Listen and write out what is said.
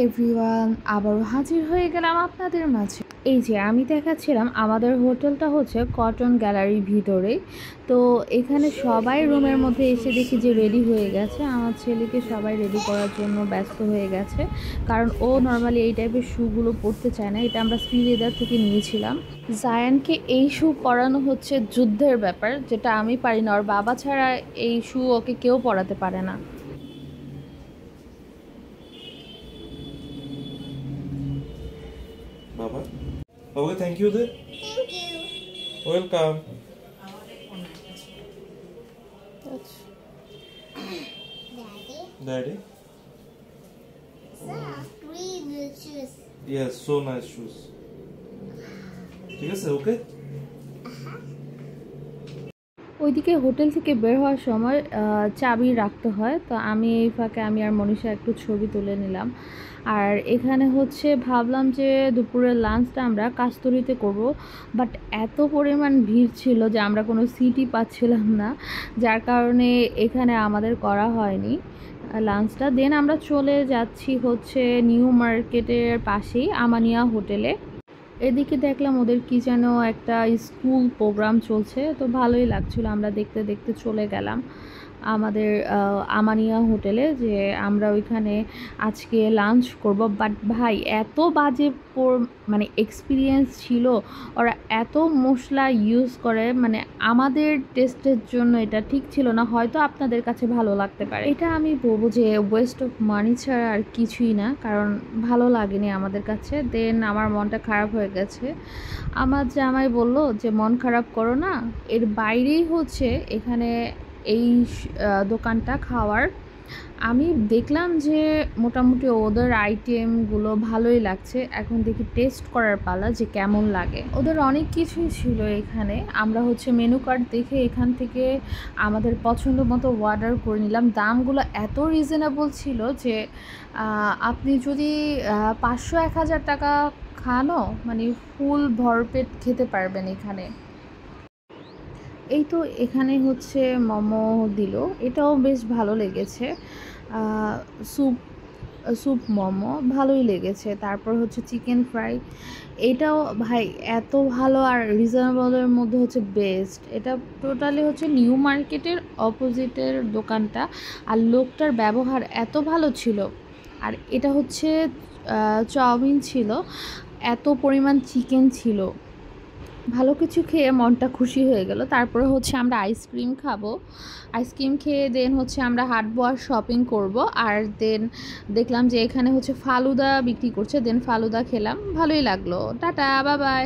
Everyone, আবারও হাজির হয়ে গেলাম আপনাদের মাঝে। এই যে আমি দেখাচ্ছিলাম আমাদের হোটেলটা হচ্ছে কটন গ্যালারির ভিতরে। তো এখানে সবাই রুমের মধ্যে এসে দেখি যে রেডি হয়ে গেছে। আমার ছেলেকে সবাই রেডি করার জন্য ব্যস্ত হয়ে গেছে, কারণ ও নর্মালি এই টাইপের শ্যুগুলো পরতে চায় না। এটা আমরা শ্রীলেদার থেকে নিয়েছিলাম। জায়ানকে এই শ্যু পরানো হচ্ছে যুদ্ধের ব্যাপার, যেটা আমি পারি না। ওর বাবা ছাড়া এই শ্যু ওকে কেউ পরাতে পারে না। Baba. Okay, thank you there. Thank you. Welcome. Daddy. Daddy. So, green shoes. Yes, so nice shoes. ঠিক আছে, ওকে? ওইদিকে হোটেল থেকে বের হওয়ার সময় চাবি রাখতে হয়। তো আমি এই ফাঁকে আমি আর মনীষা একটু ছবি তুলে নিলাম। আর এখানে হচ্ছে ভাবলাম যে দুপুরের লাঞ্চটা আমরা কাস্তরিতে করব, বাট এত পরিমাণ ভিড় ছিল যে আমরা কোনো সিটই পাচ্ছিলাম না, যার কারণে এখানে আমাদের করা হয়নি লাঞ্চটা। দেন আমরা চলে যাচ্ছি হচ্ছে নিউ মার্কেটের পাশেই আমানিয়া হোটেলে। এদিকে দেখলাম ওদের কি যেন একটা স্কুল প্রোগ্রাম চলছে, তো ভালোই লাগছিল। আমরা দেখতে দেখতে চলে গেলাম আমাদের আমানিয়া হোটেলে, যে আমরা ওইখানে আজকে লাঞ্চ করব। বাট ভাই এত বাজে মানে এক্সপিরিয়েন্স ছিল। ওরা এত মশলা ইউজ করে, মানে আমাদের টেস্টের জন্য এটা ঠিক ছিল না। হয়তো আপনাদের কাছে ভালো লাগতে পারে, এটা আমি বলবো যে ওয়েস্ট অফ মানি ছাড়া আর কিছুই না, কারণ ভালো লাগেনি আমাদের কাছে। দেন আমার মনটা খারাপ হয়ে গেছে। আমার জামাই বলল যে মন খারাপ করো না, এর বাইরেই হচ্ছে এখানে এই দোকানটা খাওয়ার। আমি দেখলাম যে মোটামুটি ওদের আইটেমগুলো ভালোই লাগছে। এখন দেখি টেস্ট করার পালা যে কেমন লাগে। ওদের অনেক কিছুই ছিল এখানে। আমরা হচ্ছে মেনু কার্ড দেখে এখান থেকে আমাদের পছন্দ মতো অর্ডার করে নিলাম। দামগুলো এত রিজনেবল ছিল যে আপনি যদি 500-1000 টাকা খানো, মানে ফুল ভরপেট খেতে পারবেন এখানে। এই তো এখানে হচ্ছে মোমো দিল, এটাও বেশ ভালো লেগেছে। স্যুপ মোমো ভালোই লেগেছে। তারপর হচ্ছে চিকেন ফ্রাই, এটাও ভাই এত ভালো আর রিজনেবলের মধ্যে হচ্ছে বেস্ট। এটা টোটালি হচ্ছে নিউ মার্কেটের অপোজিটের দোকানটা, আর লোকটার ব্যবহার এত ভালো ছিল। আর এটা হচ্ছে চাউমিন ছিল, এত পরিমাণ চিকেন ছিল। ভালো কিছু খেয়ে মনটা খুশি হয়ে গেল। তারপরে হচ্ছে আমরা আইসক্রিম খাবো। আইসক্রিম খেয়ে দেন হচ্ছে আমরা হাঁটবো আর শপিং করব। আর দেন দেখলাম যে এখানে হচ্ছে ফালুদা বিক্রি করছে, দেন ফালুদা খেলাম, ভালোই লাগলো। Tata, bye bye.